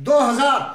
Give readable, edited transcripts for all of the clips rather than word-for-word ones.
2000,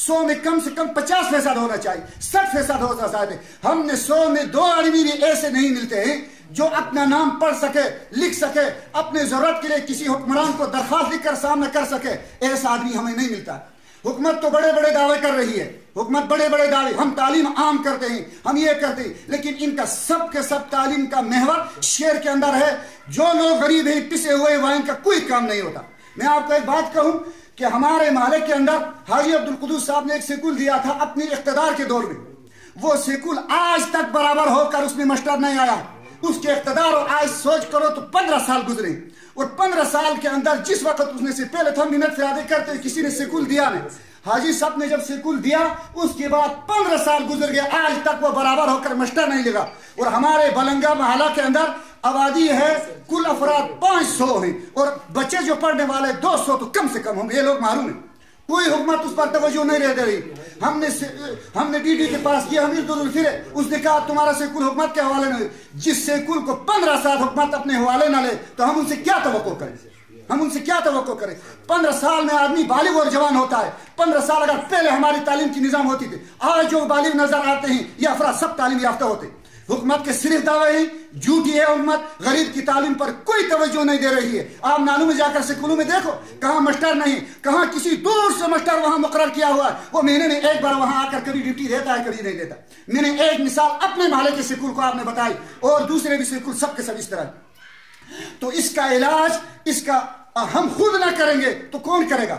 100 میں کم سے کم 50% ہونا چاہیے، 60% ہونا چاہیے۔ ہم نے 100 میں 2 آدمی بھی ایسے نہیں ملتے ہیں جو اپنا نام پڑھ سکے، لکھ سکے، اپنے ضرورت کے لیے کسی حکمران کو درخواست لکھ کر سامنے کر سکے، ایسا آدمی ہمیں نہیں ملتا۔ حکومت تو بڑے بڑے دعوے کر رہی ہے، حکومت بڑے بڑے دعوے، ہم تعلیم عام کرتے ہیں، ہم یہ کرتے ہیں، لیکن ان کا سب کے سب تعلیم کا محور شہر کے اندر ہے۔ جو لوگ غریب ہیں، پسے ہوئے، وہاں ان کا کوئی کام نہیں ہوتا۔ میں آپ کو ایک بات کہوں کہ ہمارے محلے کے اندر حاجی عبدالقدوس صاحب نے ایک سکول دیا تھا اپنی اقتدار کے دور میں، وہ سکول آج تک برابر ہو کر اس میں ماسٹر نہیں آیا۔ اس کے اقتدار اور آج سوچ کرو تو 15 سال گزرے، اور 15 سال کے اندر جس وقت اس نے سے پہلے تو ہم منت فرادے کرتے کسی نے سکول دیا نہیں، حاجی صاحب نے جب سکول دیا اس کے بعد 15 سال گزر گیا، آج تک وہ برابر ہو کر ماسٹر نہیں لگا۔ اور ہمارے بلنگا محلہ کے اندر آبادی ہے کل افراد 500 ہیں، اور بچے جو پڑھنے والے 200 تو کم سے کم ہوں گے۔ یہ لوگ محروم ہیں، کوئی حکومت اس پر توجہ نہیں رہ رہی۔ ہم نے ڈی ڈی کے پاس کیا، امیر دولفرے، اس نے کہا تمہارا سکول حکومت کے حوالے نہیں، جس سکول کو 15 سال حکومت اپنے حوالے نہ لے تو ہم ان سے کیا توقع کریں؟ ہم ان سے کیا توقع کریں؟ 15 سال میں آدمی بالغ اور جوان ہوتا ہے۔ 15 سال اگر پہلے ہماری تعلیم کی نظام ہوتی تھی، آج جو بالغ نظر آتے ہیں یہ افراد سب تعلیم یافتہ ہوتے ہیں۔ حکومت کے صرف دعوے ہیں، جھوٹی ہے حکومت، غریب کی تعلیم پر کوئی توجہ نہیں دے رہی ہے۔ آپ نالوں میں جا کر سکولوں میں دیکھو، کہاں ماسٹر نہیں، کہاں کسی دور سے ماسٹر وہاں مقرر کیا ہوا ہے، وہ مہینے میں ایک بار وہاں آ کر کبھی ڈیوٹی دیتا ہے کبھی نہیں دیتا۔ میں نے ایک مثال اپنے محلے کے سکول کو آپ نے بتائی، اور دوسرے بھی سکول سب کے سب اس طرح۔ تو اس کا علاج، اس کا ہم خود نہ کریں گے تو کون کرے گا؟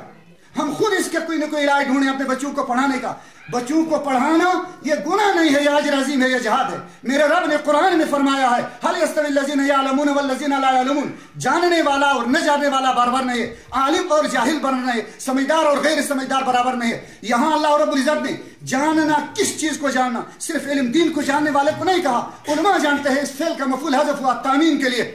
ہم خود اس کا کوئی نہ کوئی علاج ڈھونڈیں اپنے بچوں کو پڑھانے کا۔ بچوں کو پڑھانا یہ گناہ نہیں ہے، یہ اجر عظیم ہے، یہ جہاد ہے۔ میرے رب نے قرآن میں فرمایا ہے هل يستوي الذين يعلمون والذين لا يعلمون، جاننے والا اور نہ جاننے والا برابر نہیں ہے، عالم اور جاہل برابر نہیں ہے، سمجھدار اور غیر سمجھدار برابر نہیں ہے۔ یہاں اللہ رب العزت نے جاننا، کس چیز کو جاننا، صرف علم دین کو جاننے والے کو نہیں کہا، علماء جانتے ہیں، اس فعل کا مفعول حذف ہوا تعمیم کے لیے۔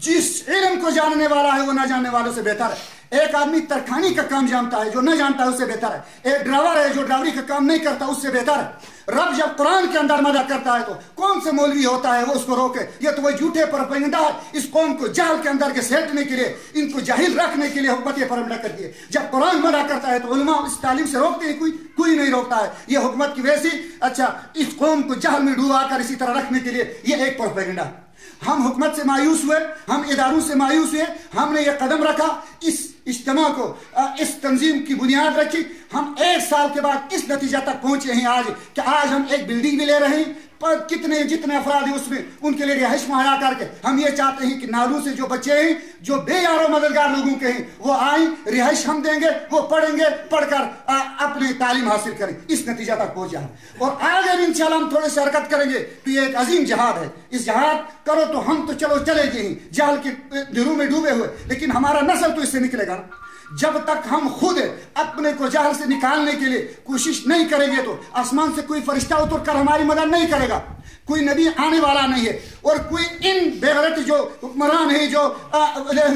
جس علم کو جاننے والا ہے وہ نہ جاننے والوں سے بہتر ہے۔ ایک آدمی ترکھانی کا کام جانتا ہے، جو نہ جانتا ہے اس سے بہتر ہے۔ ایک ڈرائیور ہے جو ڈرائیوری کا کام نہیں کرتا اس سے بہتر ہے۔ رب جب قرآن کے اندر مدد کرتا ہے تو کون سے مولوی ہوتا ہے وہ اس کو روکے؟ یہ تو وہ جھوٹے پروپیگنڈا ہے، اس قوم کو جہل کے اندر کے سیٹنے کے لیے، ان کو جاہل رکھنے کے لیے حکومت یہ پروپیگنڈا کرتی ہے۔ جب قرآن منع کرتا ہے تو علماء اس تعلیم سے روکتے ہیں؟ کوئی نہیں روکتا ہے۔ یہ حکومت کی ویسی اچھا اس قوم کو جہل میں ڈوبا کر اسی طرح رکھنے کے لیے یہ ایک پروپیگنڈا ہے۔ ہم حکومت سے مایوس ہوئے، ہم اداروں سے مایوس ہوئے، ہم نے یہ قدم رکھا، اس اجتماع کو، اس تنظیم کی بنیاد رکھی، ہم 1 سال کے بعد اس نتیجہ تک پہنچے ہیں آج کہ آج ہم ایک بلڈنگ بھی لے رہے ہیں، پر جتنے افراد ہیں اس میں ان کے لیے رہائش مہیا کر کے ہم یہ چاہتے ہیں کہ نالوں سے جو بچے ہیں جو بے یار و مددگار لوگوں کے ہیں وہ آئیں، رہائش ہم دیں گے، وہ پڑھیں گے، پڑھ کر اپنی تعلیم حاصل کریں، اس نتیجہ تک پہنچا ہے۔ اور آگے بھی انشاءاللہ ہم تھوڑے سے حرکت کریں گے تو یہ ایک عظیم جہاد ہے۔ اس جہاد کرو تو ہم تو چلو چلے گئے ہیں جہل کے دھروں میں ڈوبے ہوئے، لیکن ہمارا نسل تو اس سے نکلے گا۔ جب تک ہم خود اپنے کو جہل سے نکالنے کے لیے کوشش نہیں کریں گے تو آسمان سے کوئی فرشتہ اتر کر ہماری مدد نہیں کرے گا، کوئی نبی آنے والا نہیں ہے، اور کوئی ان بے غیرت جو حکمران ہیں جو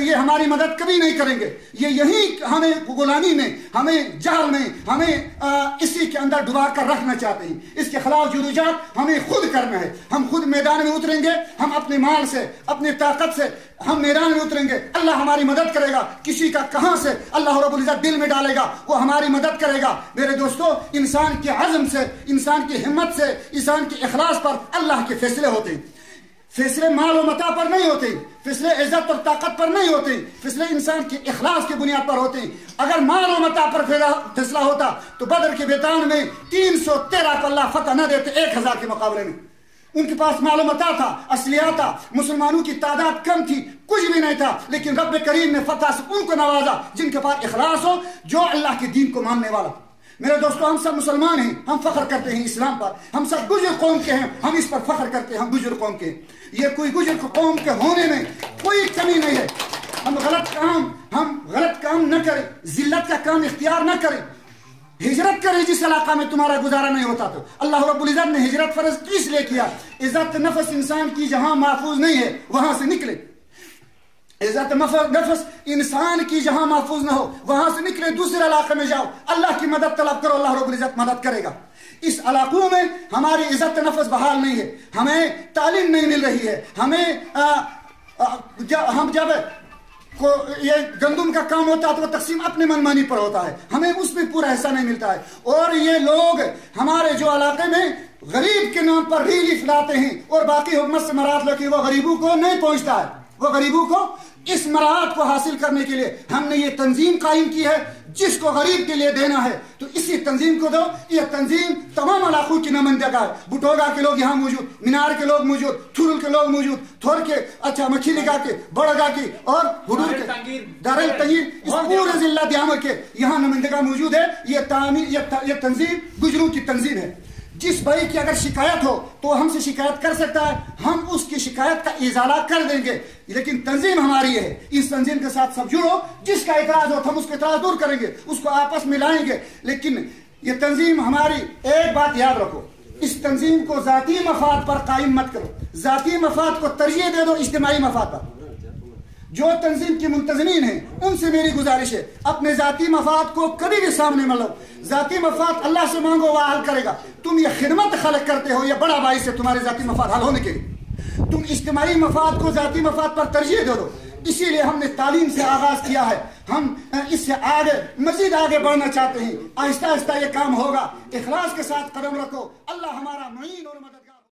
یہ ہماری مدد کبھی نہیں کریں گے۔ یہ یہی ہمیں غلامی میں، ہمیں جہل میں، ہمیں اسی کے اندر ڈبا کر رکھنا چاہتے ہیں۔ اس کے خلاف جدوجہد ہمیں خود کرنا ہے۔ ہم خود میدان میں اتریں گے، ہم اپنے مال سے، اپنی طاقت سے ہم میدان میں اتریں گے، اللہ ہماری مدد کرے گا۔ کسی کا کہاں سے اللہ رب العزت دل میں ڈالے گا وہ ہماری مدد کرے گا۔ میرے دوستو، انسان کے عزم سے، انسان کی ہمت سے، انسان کے اخلاص پر اللہ کے فیصلے ہوتے ہیں۔ فیصلے مال و متاع پر نہیں ہوتے، فیصلے عزت اور طاقت پر نہیں ہوتے، فیصلے انسان کے اخلاص کی بنیاد پر ہوتے ہیں۔ اگر مال و متاع پر فیصلہ ہوتا تو بدر کے میدان میں 313 کو اللہ فتح نہ دیتے 1000 کے مقابلے میں۔ ان کے پاس مال و متاع تھا، اسلحہ تھا، مسلمانوں کی تعداد کم تھی، کچھ بھی نہیں تھا، لیکن رب کریم نے فتح سے ان کو نوازا جن کے پاس اخلاص ہو، جو اللہ کے دین کو ماننے والا۔ میرے دوستو، ہم سب مسلمان ہیں، ہم فخر کرتے ہیں اسلام پر، ہم سب گجر قوم کے ہیں، ہم اس پر فخر کرتے ہیں، ہم گجر قوم کے ہیں۔ یہ کوئی گجر قوم کے ہونے میں کوئی کمی نہیں ہے۔ ہم غلط کام نہ کریں، ذلت کا کام اختیار نہ کریں، ہجرت کریں جس علاقہ میں تمہارا گزارا نہیں ہوتا تو۔ اللہ رب العزت نے ہجرت فرض اس لیے کیا، عزت نفس انسان کی جہاں محفوظ نہیں ہے وہاں سے نکلے، عزت نفس انسان کی جہاں محفوظ نہ ہو وہاں سے نکلے، دوسرے علاقے میں جاؤ، اللہ کی مدد طلب کرو، اللہ رب العزت مدد کرے گا۔ اس علاقوں میں ہماری عزت نفس بحال نہیں ہے، ہمیں تعلیم نہیں مل رہی ہے، ہم جب یہ گندم کا کام ہوتا ہے تو وہ تقسیم اپنے منمانی پر ہوتا ہے، ہمیں اس میں پورا حصہ نہیں ملتا ہے. اور یہ لوگ ہمارے جو علاقے میں غریب کے نام پر ریلیف لاتے ہیں اور باقی حکومت سے مراد لے کے وہ غریبوں کو نہیں پہنچتا ہے. وہ غریبوں کو اس مراحت کو حاصل کرنے کے لیے ہم نے یہ تنظیم قائم کی ہے، جس کو غریب کے لیے دینا ہے تو اسی تنظیم کو دو. یہ تنظیم تمام علاقوں کی نمائندگی ہے. بٹوگا کے لوگ یہاں موجود، مینار کے لوگ موجود، تھورل کے لوگ موجود، تھور کے اچھا مکھی لگا کے بڑگا کی اور حدود کے دار التنگیر، اس پورے ضلع دیامر کے یہاں نمائندگی موجود ہے. یہ تنظیم گجروں کی تنظیم ہے. جس بھائی کی اگر شکایت ہو تو ہم سے شکایت کر سکتا ہے، ہم اس کی شکایت کا ازالہ کر دیں گے. لیکن تنظیم ہماری ہے، اس تنظیم کے ساتھ سب جڑو. جس کا اعتراض ہو ہم اس کا اعتراض دور کریں گے، اس کو آپس میں لائیں گے. لیکن یہ تنظیم ہماری، ایک بات یاد رکھو، اس تنظیم کو ذاتی مفاد پر قائم مت کرو. ذاتی مفاد کو ترجیح دے دو اجتماعی مفاد پر. جو تنظیم کی منتظمین ہیں ان سے میری گزارش ہے، اپنے ذاتی مفاد کو کبھی بھی سامنے مت لو. ذاتی مفاد اللہ سے مانگو، وہ حل کرے گا. تم یہ خدمت خلق کرتے ہو، یہ بڑا باعث ہے تمہارے ذاتی مفاد حل ہونے کے لیے. تم اجتماعی مفاد کو ذاتی مفاد پر ترجیح دے دو. اسی لیے ہم نے تعلیم سے آغاز کیا ہے. ہم اس سے آگے مزید آگے بڑھنا چاہتے ہیں. آہستہ آہستہ یہ کام ہوگا. اخلاص کے ساتھ قدم رکھو. اللہ ہمارا معین اور مدد